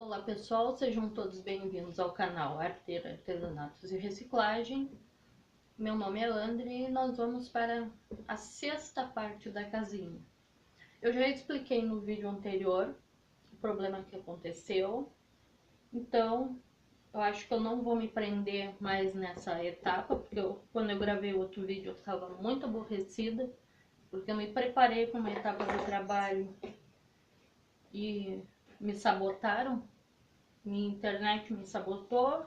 Olá pessoal, sejam todos bem-vindos ao canal Arteira Artesanatos e Reciclagem. Meu nome é André e nós vamos para a sexta parte da casinha. Eu já expliquei no vídeo anterior o problema que aconteceu, então eu acho que eu não vou me prender mais nessa etapa, porque quando eu gravei o outro vídeo eu estava muito aborrecida, porque eu me preparei para uma etapa do trabalho e me sabotaram. Minha internet me sabotou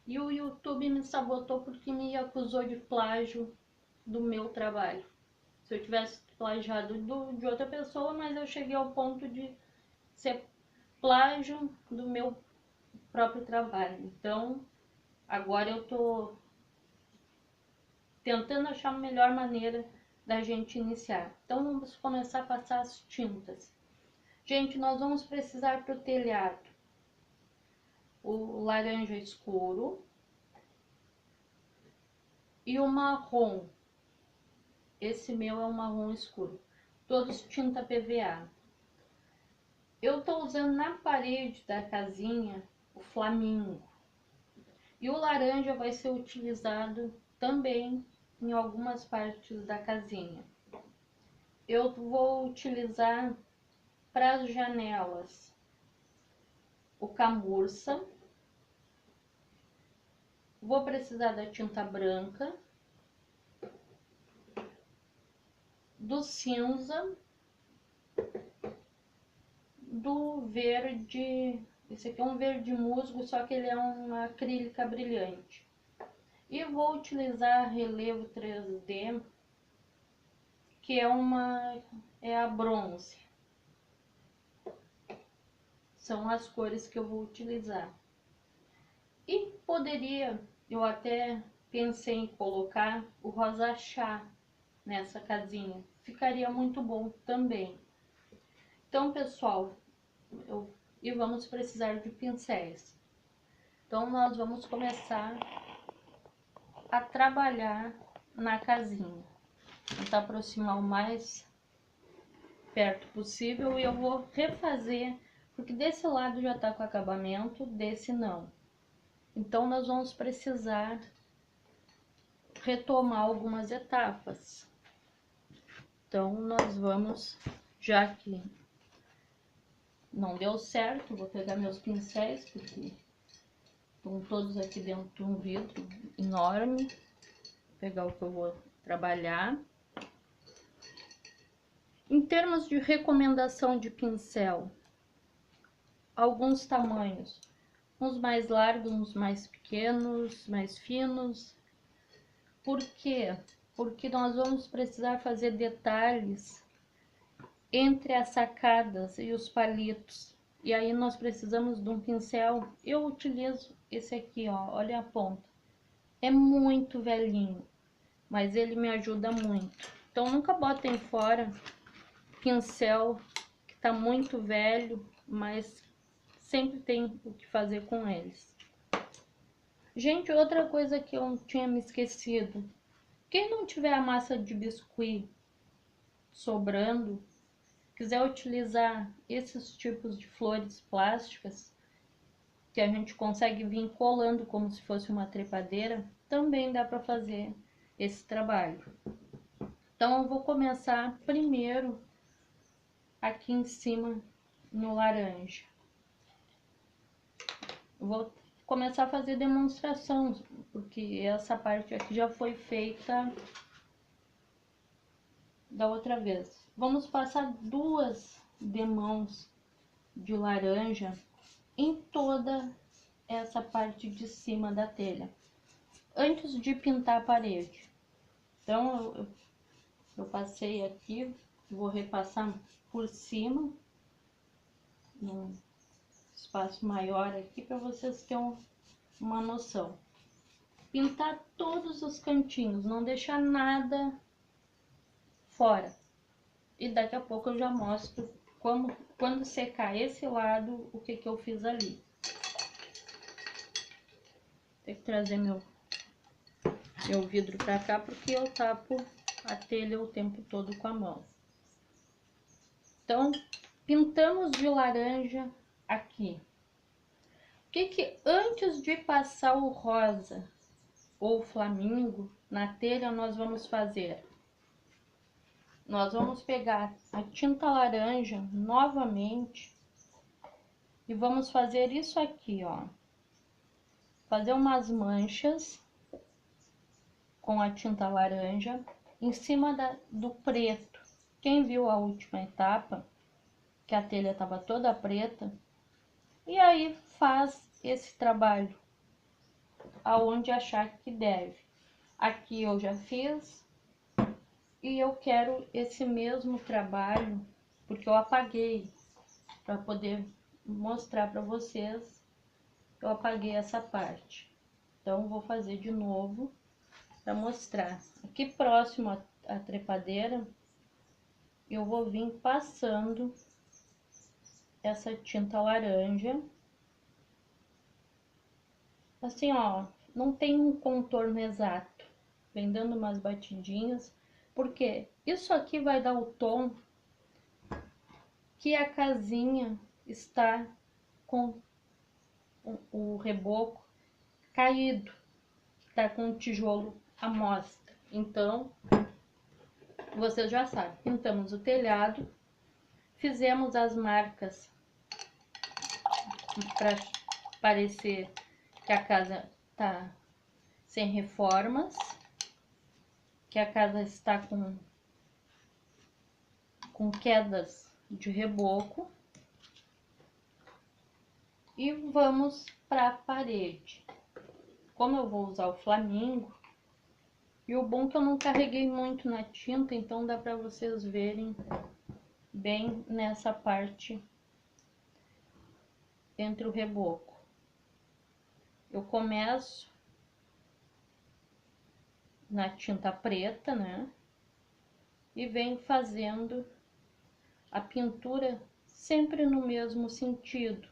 e o YouTube me sabotou porque me acusou de plágio do meu trabalho. Se eu tivesse plagiado de outra pessoa, mas eu cheguei ao ponto de ser plágio do meu próprio trabalho. Então, agora eu tô tentando achar a melhor maneira da gente iniciar. Então, vamos começar a passar as tintas. Gente, nós vamos precisar para o telhado o laranja escuro e o marrom. Esse meu é um marrom escuro, todos tinta PVA. Eu tô usando na parede da casinha o flamingo. E o laranja vai ser utilizado também em algumas partes da casinha. Eu vou utilizar para as janelas o camurça. Vou precisar da tinta branca, do cinza, do verde. Esse aqui é um verde musgo, só que ele é uma acrílica brilhante. E vou utilizar relevo 3D, que é a bronze. São as cores que eu vou utilizar. E eu até pensei em colocar o rosa chá nessa casinha. Ficaria muito bom também. Então, pessoal, e vamos precisar de pincéis. Então, nós vamos começar a trabalhar na casinha. Tentar aproximar o mais perto possível e eu vou refazer, porque desse lado já tá com acabamento, desse não. Então, nós vamos precisar retomar algumas etapas. Então, nós vamos, já que não deu certo, vou pegar meus pincéis, porque estão todos aqui dentro de um vidro enorme. Vou pegar o que eu vou trabalhar. Em termos de recomendação de pincel, alguns tamanhos, uns mais largos, uns mais pequenos, mais finos. Por quê? Porque nós vamos precisar fazer detalhes entre as sacadas e os palitos. E aí nós precisamos de um pincel. Eu utilizo esse aqui, ó, olha a ponta. É muito velhinho, mas ele me ajuda muito. Então nunca botem fora pincel que tá muito velho, mas sempre tem o que fazer com eles. Gente, outra coisa que eu tinha me esquecido. Quem não tiver a massa de biscuit sobrando, quiser utilizar esses tipos de flores plásticas, que a gente consegue vir colando como se fosse uma trepadeira, também dá para fazer esse trabalho. Então eu vou começar primeiro aqui em cima no laranja. Eu vou começar a fazer demonstração, porque essa parte aqui já foi feita da outra vez. Vamos passar 2 demãos de laranja em toda essa parte de cima da telha, antes de pintar a parede. Então eu passei aqui, vou repassar por cima, num espaço maior aqui, para vocês terem uma noção. Pintar todos os cantinhos, não deixar nada fora. E daqui a pouco eu já mostro quando secar esse lado, o que eu fiz ali. Tem que trazer meu vidro pra cá, porque eu tapo a telha o tempo todo com a mão. Então, pintamos de laranja aqui. que antes de passar o rosa ou o flamingo na telha nós vamos fazer? Nós vamos pegar a tinta laranja novamente e vamos fazer isso aqui, ó. Fazer umas manchas com a tinta laranja em cima do preto. Quem viu a última etapa, que a telha estava toda preta, e aí faz esse trabalho aonde achar que deve. Aqui eu já fiz e eu quero esse mesmo trabalho, porque eu apaguei para poder mostrar para vocês. Eu apaguei essa parte, então vou fazer de novo para mostrar. Aqui próximo à trepadeira eu vou vir passando essa tinta laranja, assim, ó, não tem um contorno exato, vem dando umas batidinhas, porque isso aqui vai dar o tom que a casinha está com o reboco caído, tá com o tijolo à mostra. Então, vocês já sabem, pintamos o telhado, fizemos as marcas para parecer que a casa tá sem reformas, que a casa está com quedas de reboco. E vamos para a parede. Como eu vou usar o flamingo, e o bom é que eu não carreguei muito na tinta, então dá para vocês verem bem nessa parte entre o reboco. Eu começo na tinta preta, né? E venho fazendo a pintura sempre no mesmo sentido.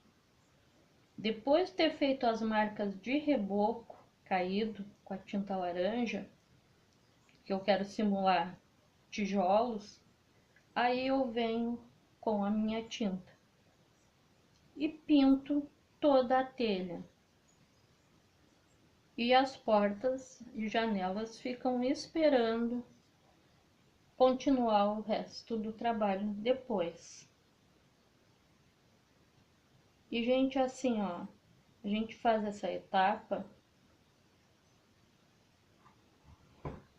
Depois de ter feito as marcas de reboco caído com a tinta laranja, que eu quero simular tijolos, aí eu venho com a minha tinta e pinto toda a telha. E as portas e janelas ficam esperando continuar o resto do trabalho depois. E, gente, assim, ó, a gente faz essa etapa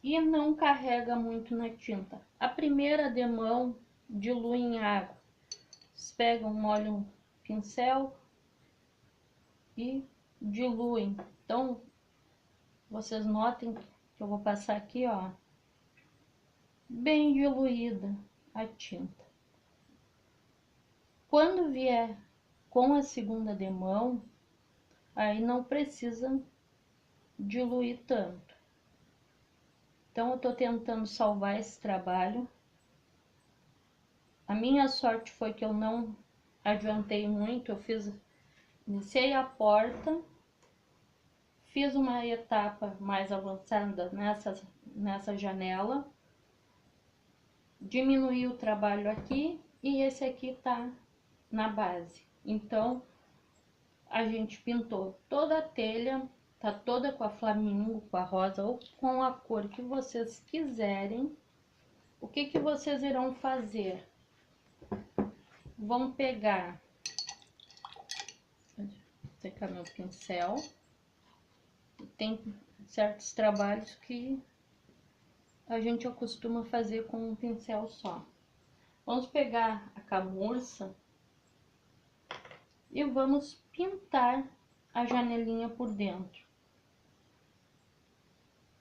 e não carrega muito na tinta. A primeira demão dilui em água. Vocês pegam, molham um pincel e diluem. Então, vocês notem que eu vou passar aqui, ó, bem diluída a tinta. Quando vier com a segunda demão, aí não precisa diluir tanto. Então eu tô tentando salvar esse trabalho. A minha sorte foi que eu não adiantei muito, iniciei a porta, fiz uma etapa mais avançada nessa janela, diminuí o trabalho aqui e esse aqui tá na base. Então a gente pintou toda a telha, tá toda com a flamingo, com a rosa ou com a cor que vocês quiserem. O que vocês irão fazer? Vão pegar, vou secar meu pincel. Tem certos trabalhos que a gente acostuma fazer com um pincel só. Vamos pegar a camurça e vamos pintar a janelinha por dentro.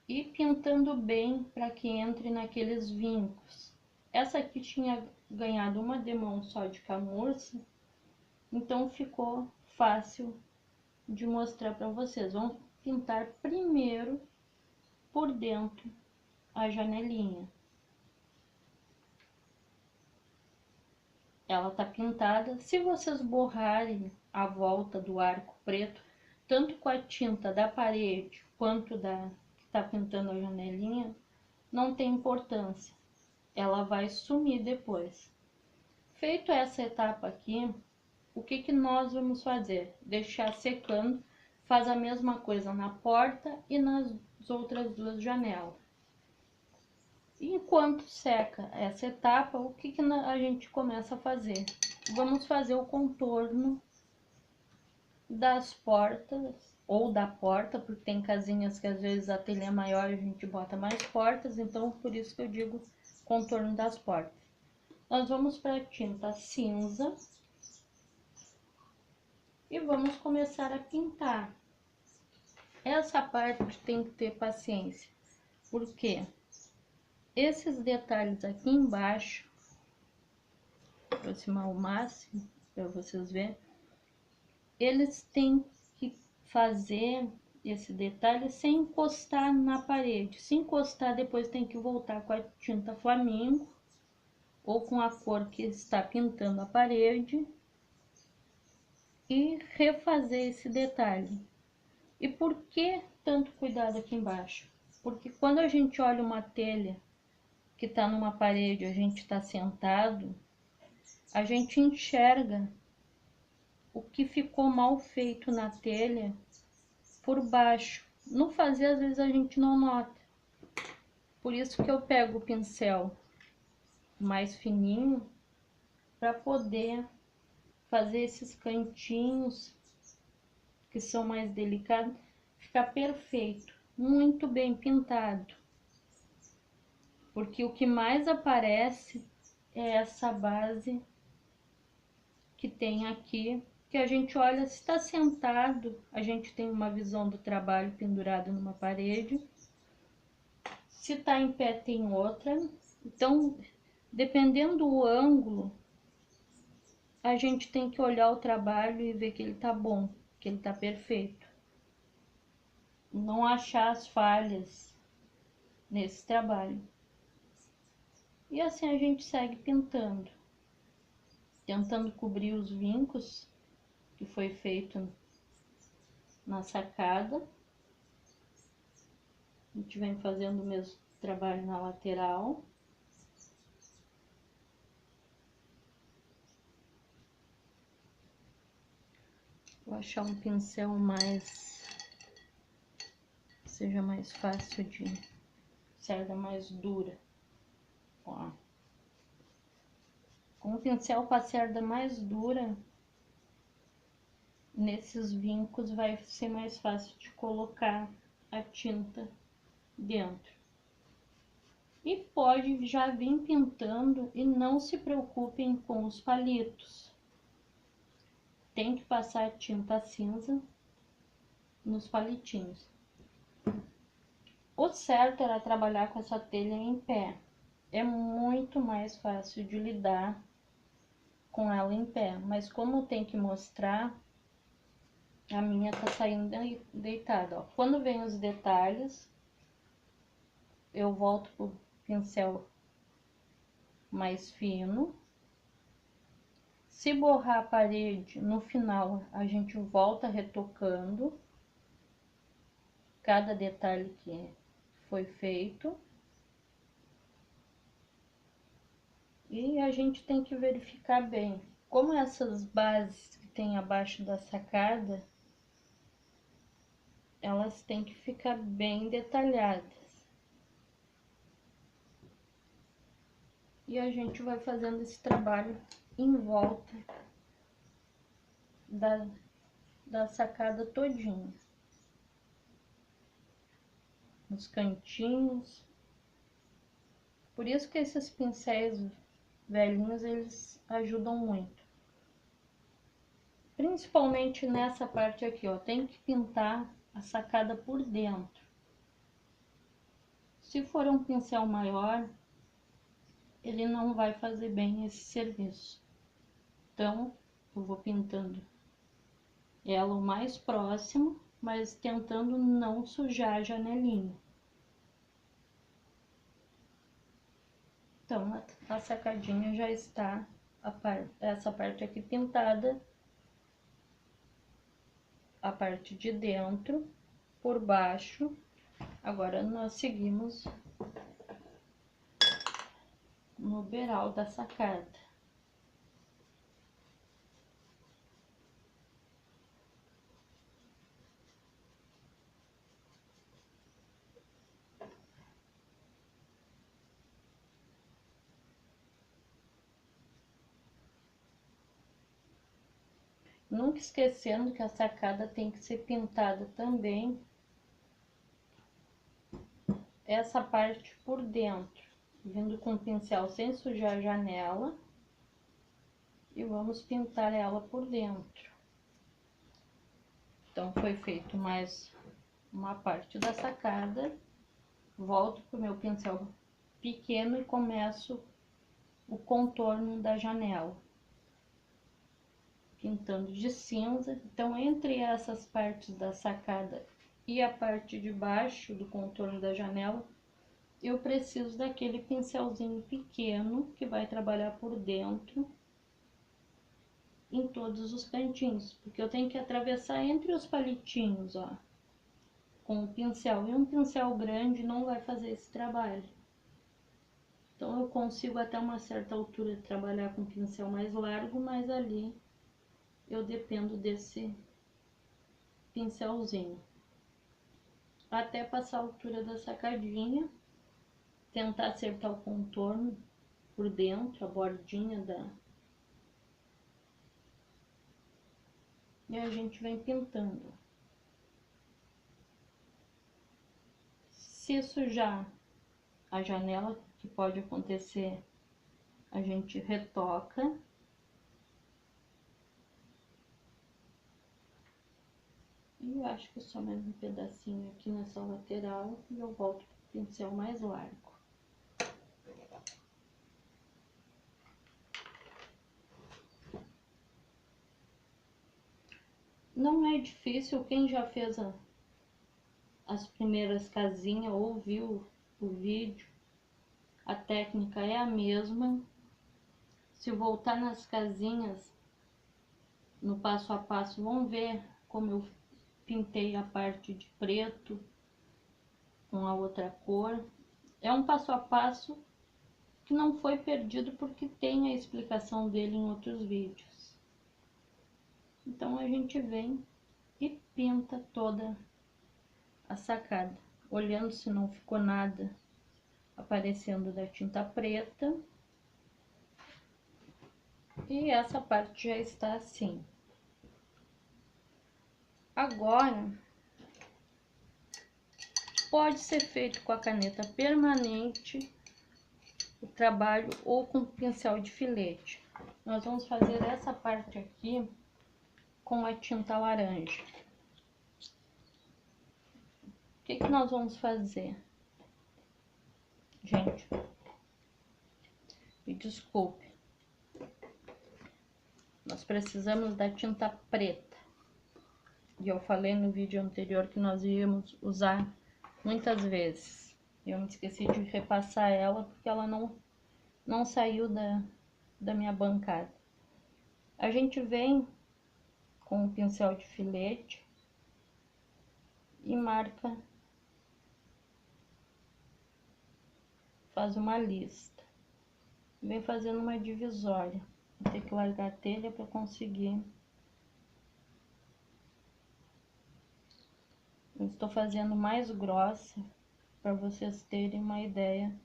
E pintando bem para que entre naqueles vincos. Essa aqui tinha ganhado uma demão só de camurça, então ficou fácil de mostrar para vocês. Vamos pintar primeiro por dentro a janelinha. Ela tá pintada. Se vocês borrarem a volta do arco preto, tanto com a tinta da parede quanto da que tá pintando a janelinha, não tem importância. Ela vai sumir depois. Feito essa etapa aqui, o que que nós vamos fazer? Deixar secando, faz a mesma coisa na porta e nas outras duas janelas. Enquanto seca essa etapa, o que que a gente começa a fazer? Vamos fazer o contorno das portas, ou da porta, porque tem casinhas que às vezes a telha é maior e a gente bota mais portas, então por isso que eu digo contorno das portas. Nós vamos para a tinta cinza e vamos começar a pintar. Essa parte tem que ter paciência, porque esses detalhes aqui embaixo, vou aproximar o máximo para vocês verem, eles têm que fazer esse detalhe sem encostar na parede. Se encostar, depois tem que voltar com a tinta flamingo ou com a cor que está pintando a parede e refazer esse detalhe. E por que tanto cuidado aqui embaixo? Porque quando a gente olha uma telha que está numa parede, a gente está sentado, a gente enxerga o que ficou mal feito na telha por baixo. No fazer, às vezes a gente não nota. Por isso que eu pego o pincel mais fininho para poder fazer esses cantinhos que são mais delicados ficar perfeito, muito bem pintado. Porque o que mais aparece é essa base que tem aqui, que a gente olha, se está sentado, a gente tem uma visão do trabalho pendurado numa parede, se está em pé tem outra. Então, dependendo do ângulo, a gente tem que olhar o trabalho e ver que ele tá bom, que ele tá perfeito. Não achar as falhas nesse trabalho. E assim a gente segue pintando, tentando cobrir os vincos que foi feito na sacada. A gente vem fazendo o mesmo trabalho na lateral. Vou achar um pincel seja mais fácil de, cerda mais dura. Ó. Com o pincel com a cerda mais dura, nesses vincos vai ser mais fácil de colocar a tinta dentro. E pode já vir pintando e não se preocupem com os palitos. Tem que passar tinta cinza nos palitinhos. O certo era trabalhar com essa telha em pé. É muito mais fácil de lidar com ela em pé. Mas como tem que mostrar, a minha tá saindo deitada, ó. Quando vem os detalhes, eu volto pro pincel mais fino. Se borrar a parede, no final a gente volta retocando cada detalhe que foi feito. E a gente tem que verificar bem. Como essas bases que tem abaixo da sacada, elas têm que ficar bem detalhadas. E a gente vai fazendo esse trabalho em volta da sacada todinha. Nos cantinhos. Por isso que esses pincéis velhinhos, eles ajudam muito. Principalmente nessa parte aqui, ó. Tem que pintar a sacada por dentro. Se for um pincel maior, ele não vai fazer bem esse serviço. Então, eu vou pintando ela o mais próximo, mas tentando não sujar a janelinha. Então, a sacadinha já está, essa parte aqui pintada, a parte de dentro, por baixo. Agora, nós seguimos no beiral da sacada. Nunca esquecendo que a sacada tem que ser pintada também, essa parte por dentro, vindo com o pincel sem sujar a janela, e vamos pintar ela por dentro. Então foi feito mais uma parte da sacada, volto pro meu pincel pequeno e começo o contorno da janela, pintando de cinza. Então, entre essas partes da sacada e a parte de baixo do contorno da janela, eu preciso daquele pincelzinho pequeno que vai trabalhar por dentro em todos os cantinhos, porque eu tenho que atravessar entre os palitinhos, ó, com o pincel, e um pincel grande não vai fazer esse trabalho. Então eu consigo até uma certa altura trabalhar com pincel mais largo, mas ali eu dependo desse pincelzinho. Até passar a altura da sacadinha, tentar acertar o contorno por dentro, a bordinha da... E a gente vem pintando. Se sujar a janela, que pode acontecer, a gente retoca. E eu acho que só mais um pedacinho aqui nessa lateral e eu volto pro pincel mais largo. Não é difícil, quem já fez as primeiras casinhas ou viu o vídeo, a técnica é a mesma. Se voltar nas casinhas, no passo a passo, vão ver como eu pintei a parte de preto com a outra cor. É um passo a passo que não foi perdido porque tem a explicação dele em outros vídeos. Então a gente vem e pinta toda a sacada, olhando se não ficou nada aparecendo da tinta preta. E essa parte já está assim. Agora, pode ser feito com a caneta permanente o trabalho ou com pincel de filete. Nós vamos fazer essa parte aqui com a tinta laranja. O que nós vamos fazer? Gente, me desculpe. Nós precisamos da tinta preta. E eu falei no vídeo anterior que nós íamos usar muitas vezes. Eu me esqueci de repassar ela porque ela não saiu da minha bancada. A gente vem com o pincel de filete e marca, faz uma lista. Vem fazendo uma divisória. Vou ter que largar a telha para conseguir. Eu estou fazendo mais grossa para vocês terem uma ideia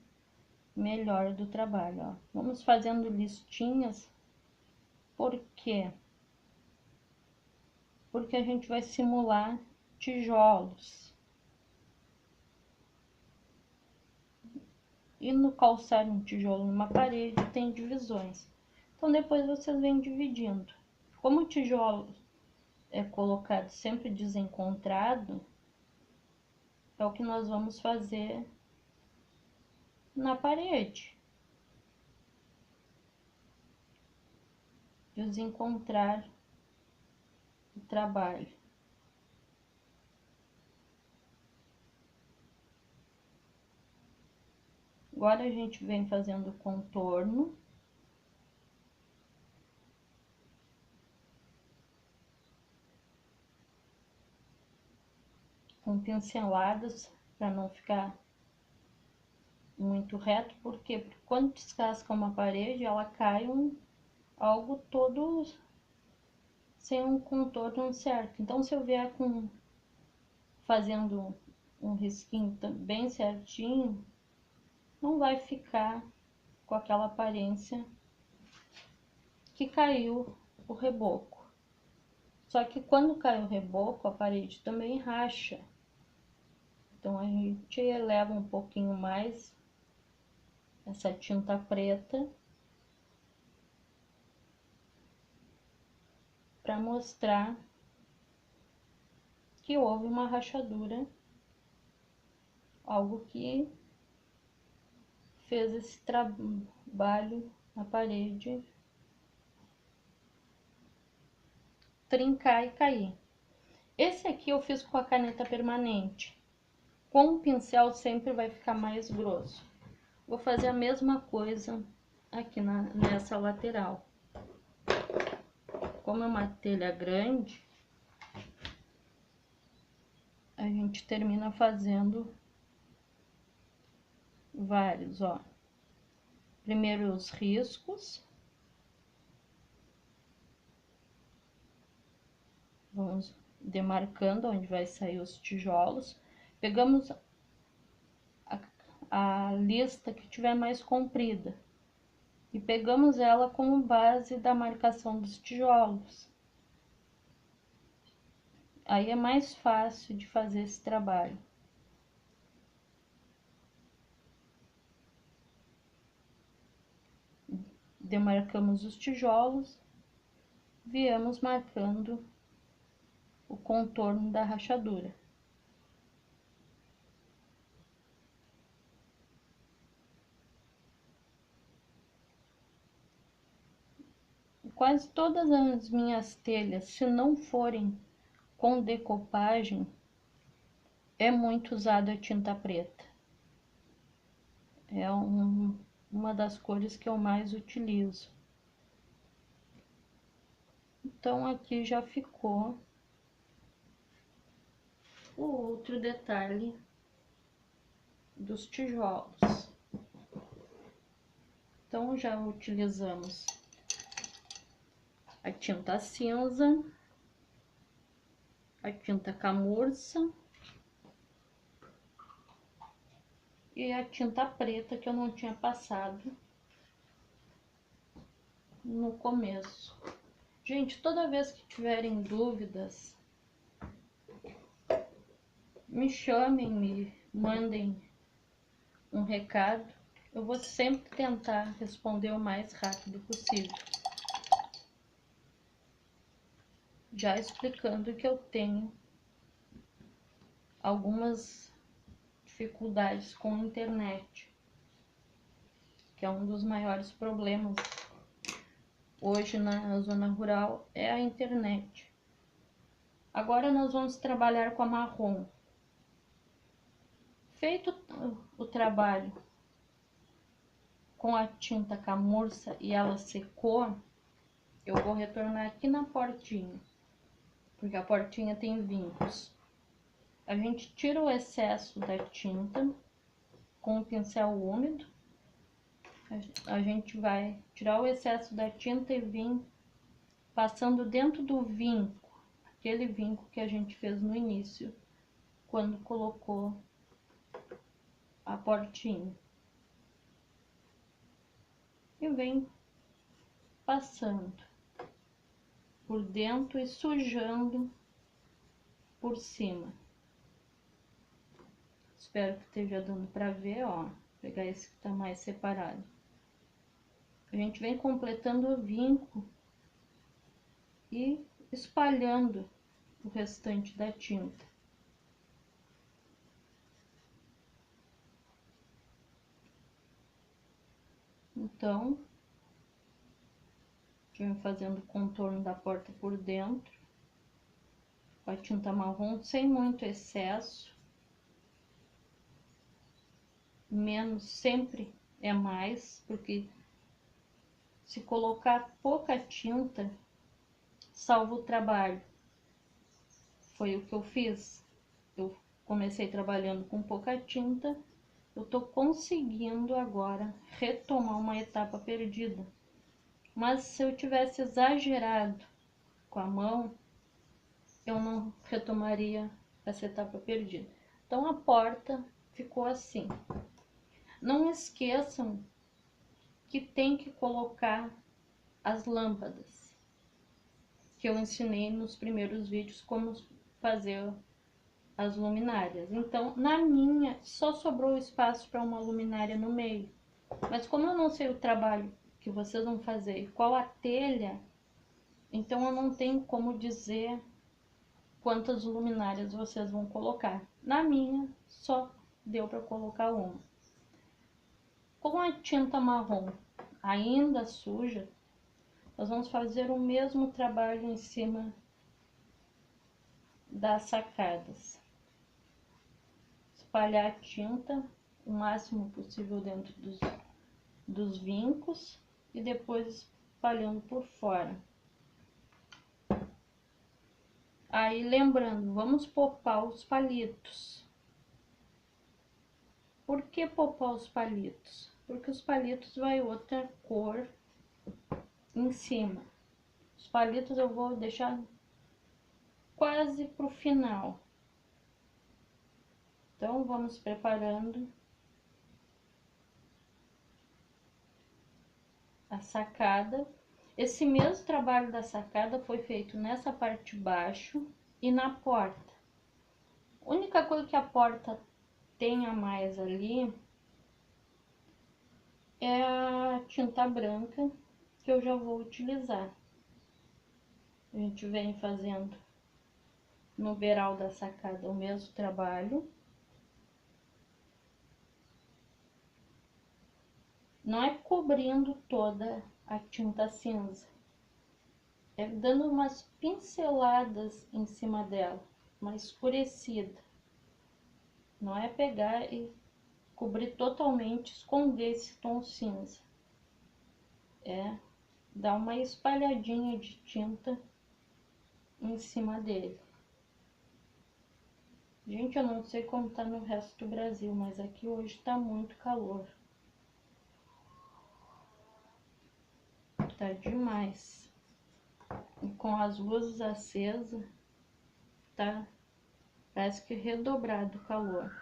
melhor do trabalho, ó. Vamos fazendo listinhas. Por quê? Porque a gente vai simular tijolos. E no calçar um tijolo numa parede tem divisões. Então depois vocês vêm dividindo. Como o tijolo é colocado sempre desencontrado, é o que nós vamos fazer na parede. Desencontrar o trabalho. Agora a gente vem fazendo o contorno. Com pinceladas, para não ficar muito reto. Por quê? Porque quando descasca uma parede, ela cai algo todo sem um contorno certo. Então, se eu vier fazendo um risquinho bem certinho, não vai ficar com aquela aparência que caiu o reboco. Só que quando cai o reboco, a parede também racha. Então a gente eleva um pouquinho mais essa tinta preta para mostrar que houve uma rachadura, algo que fez esse trabalho na parede trincar e cair. Esse aqui eu fiz com a caneta permanente. Com o pincel sempre vai ficar mais grosso. Vou fazer a mesma coisa aqui nessa lateral. Como é uma telha grande, a gente termina fazendo vários, ó. Primeiro os riscos. Vamos demarcando onde vai sair os tijolos. Pegamos a lista que tiver mais comprida e pegamos ela como base da marcação dos tijolos. Aí é mais fácil de fazer esse trabalho. Demarcamos os tijolos, viemos marcando o contorno da rachadura. Quase todas as minhas telhas, se não forem com decopagem, é muito usada a tinta preta. É uma das cores que eu mais utilizo. Então aqui já ficou o outro detalhe dos tijolos. Então já utilizamos a tinta cinza, a tinta camurça e a tinta preta que eu não tinha passado no começo. Gente, toda vez que tiverem dúvidas, me chamem, me mandem um recado. Eu vou sempre tentar responder o mais rápido possível. Já explicando que eu tenho algumas dificuldades com a internet, que é um dos maiores problemas hoje na zona rural, é a internet. Agora nós vamos trabalhar com a marrom. Feito o trabalho com a tinta camurça e ela secou, eu vou retornar aqui na portinha, porque a portinha tem vincos. A gente tira o excesso da tinta com o pincel úmido. A gente vai tirar o excesso da tinta e vir passando dentro do vinco, aquele vinco que a gente fez no início, quando colocou a portinha. E vem passando por dentro e sujando por cima. Espero que esteja dando para ver, ó. Vou pegar esse que tá mais separado. A gente vem completando o vinco e espalhando o restante da tinta. Então, vem fazendo o contorno da porta por dentro, com a tinta marrom, sem muito excesso. Menos sempre é mais, porque se colocar pouca tinta, salva o trabalho. Foi o que eu fiz. Eu comecei trabalhando com pouca tinta, eu tô conseguindo agora retomar uma etapa perdida. Mas se eu tivesse exagerado com a mão, eu não retomaria essa etapa perdida. Então a porta ficou assim. Não esqueçam que tem que colocar as lâmpadas, que eu ensinei nos primeiros vídeos como fazer as luminárias. Então, na minha, só sobrou espaço para uma luminária no meio. Mas como eu não sei o trabalho que vocês vão fazer e qual a telha, então eu não tenho como dizer quantas luminárias vocês vão colocar. Na minha, só deu para colocar uma. Com a tinta marrom ainda suja, nós vamos fazer o mesmo trabalho em cima das sacadas. Espalhar a tinta o máximo possível dentro dos vincos e depois espalhando por fora. Aí lembrando, vamos popar os palitos. Por que popar os palitos? Porque os palitos vai outra cor em cima. Os palitos eu vou deixar quase pro final. Então vamos preparando a sacada. Esse mesmo trabalho da sacada foi feito nessa parte de baixo e na porta. A única coisa que a porta tem a mais ali é a tinta branca que eu já vou utilizar. A gente vem fazendo no beiral da sacada o mesmo trabalho. Não é cobrindo toda a tinta cinza, é dando umas pinceladas em cima dela, uma escurecida. Não é pegar e cobrir totalmente, esconder esse tom cinza. É dar uma espalhadinha de tinta em cima dele. Gente, eu não sei como tá no resto do Brasil, mas aqui hoje tá muito calor. Tá demais. E com as luzes acesas, tá? Parece que redobrado o calor.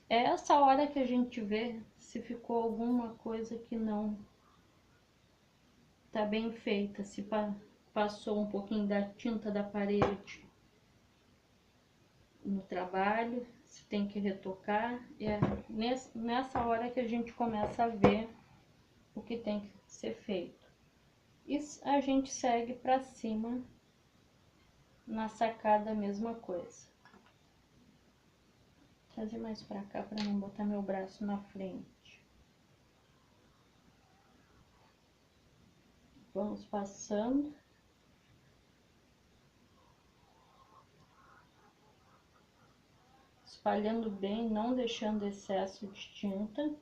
É essa hora que a gente vê se ficou alguma coisa que não tá bem feita, se passou um pouquinho da tinta da parede no trabalho, se tem que retocar. É nessa hora que a gente começa a ver o que tem que ser feito. E a gente segue para cima na sacada a mesma coisa. Vou trazer mais para cá para não botar meu braço na frente. Vamos passando. Espalhando bem, não deixando excesso de tinta.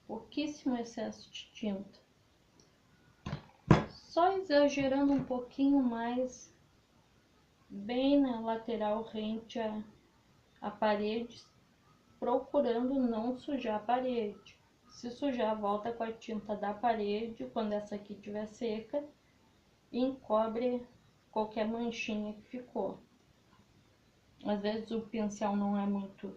Pouquíssimo excesso de tinta. Só exagerando um pouquinho mais, bem na lateral rente à parede, procurando não sujar a parede. Se sujar, volta com a tinta da parede, quando essa aqui estiver seca, e encobre qualquer manchinha que ficou. Às vezes o pincel não é muito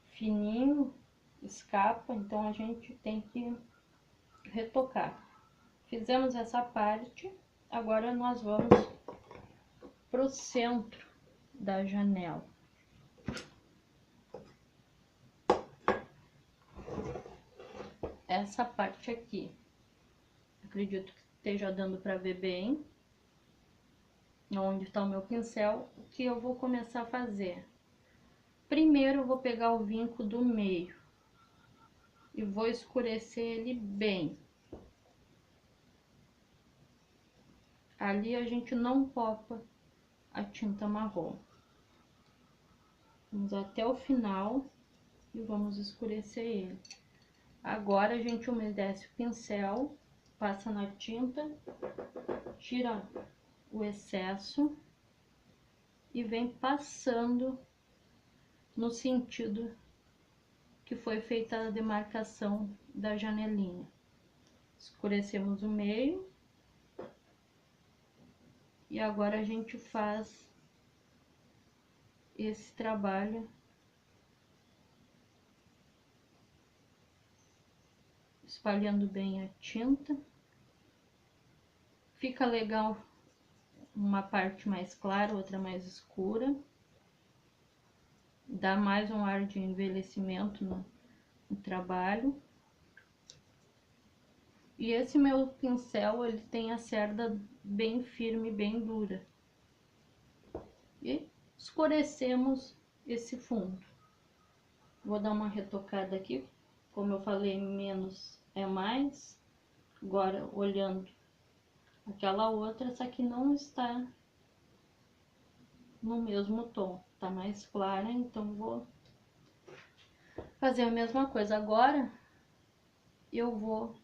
fininho, escapa, então a gente tem que retocar. Fizemos essa parte, agora nós vamos pro centro da janela. Essa parte aqui, acredito que esteja dando para ver bem onde está o meu pincel. O que eu vou começar a fazer? Primeiro eu vou pegar o vinco do meio e vou escurecer ele bem. Ali a gente não popa a tinta marrom. Vamos até o final e vamos escurecer ele. Agora a gente umedece o pincel, passa na tinta, tira o excesso e vem passando no sentido que foi feita a demarcação da janelinha. Escurecemos o meio e agora a gente faz esse trabalho espalhando bem a tinta. Fica legal uma parte mais clara, outra mais escura. Dá mais um ar de envelhecimento no trabalho. E esse meu pincel, ele tem a cerda bem firme, bem dura. E escurecemos esse fundo. Vou dar uma retocada aqui. Como eu falei, menos é mais. Agora, olhando aquela outra, essa aqui não está no mesmo tom. Tá mais clara, então vou fazer a mesma coisa. Agora, eu vou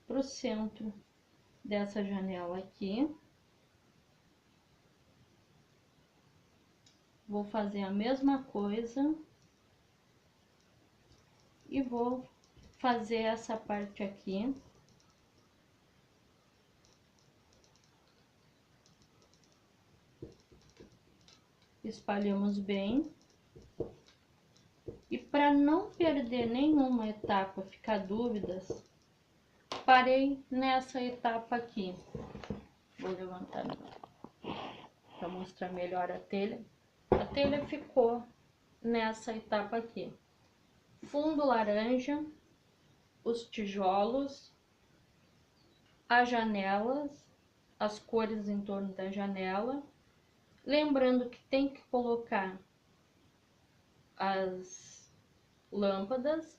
pro centro dessa janela aqui. Vou fazer a mesma coisa e vou fazer essa parte aqui. Espalhamos bem. E para não perder nenhuma etapa, ficar dúvidas, parei nessa etapa aqui. Vou levantar para mostrar melhor a telha. A telha ficou nessa etapa aqui. Fundo laranja, os tijolos, as janelas, as cores em torno da janela. Lembrando que tem que colocar as lâmpadas.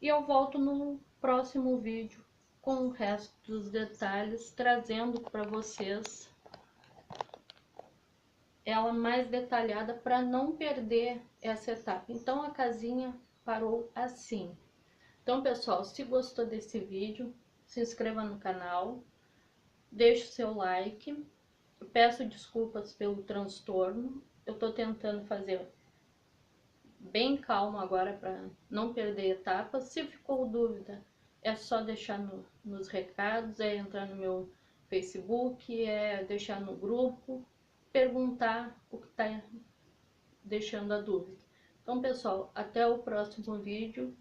E eu volto no próximo vídeo com o resto dos detalhes, trazendo para vocês ela mais detalhada para não perder essa etapa. Então a casinha parou assim. Então, pessoal, se gostou desse vídeo, se inscreva no canal, deixe o seu like. Eu peço desculpas pelo transtorno. Eu tô tentando fazer bem calmo agora para não perder etapas. Se ficou dúvida, é só deixar nos recados, é entrar no meu Facebook, é deixar no grupo, perguntar o que está deixando a dúvida. Então, pessoal, até o próximo vídeo.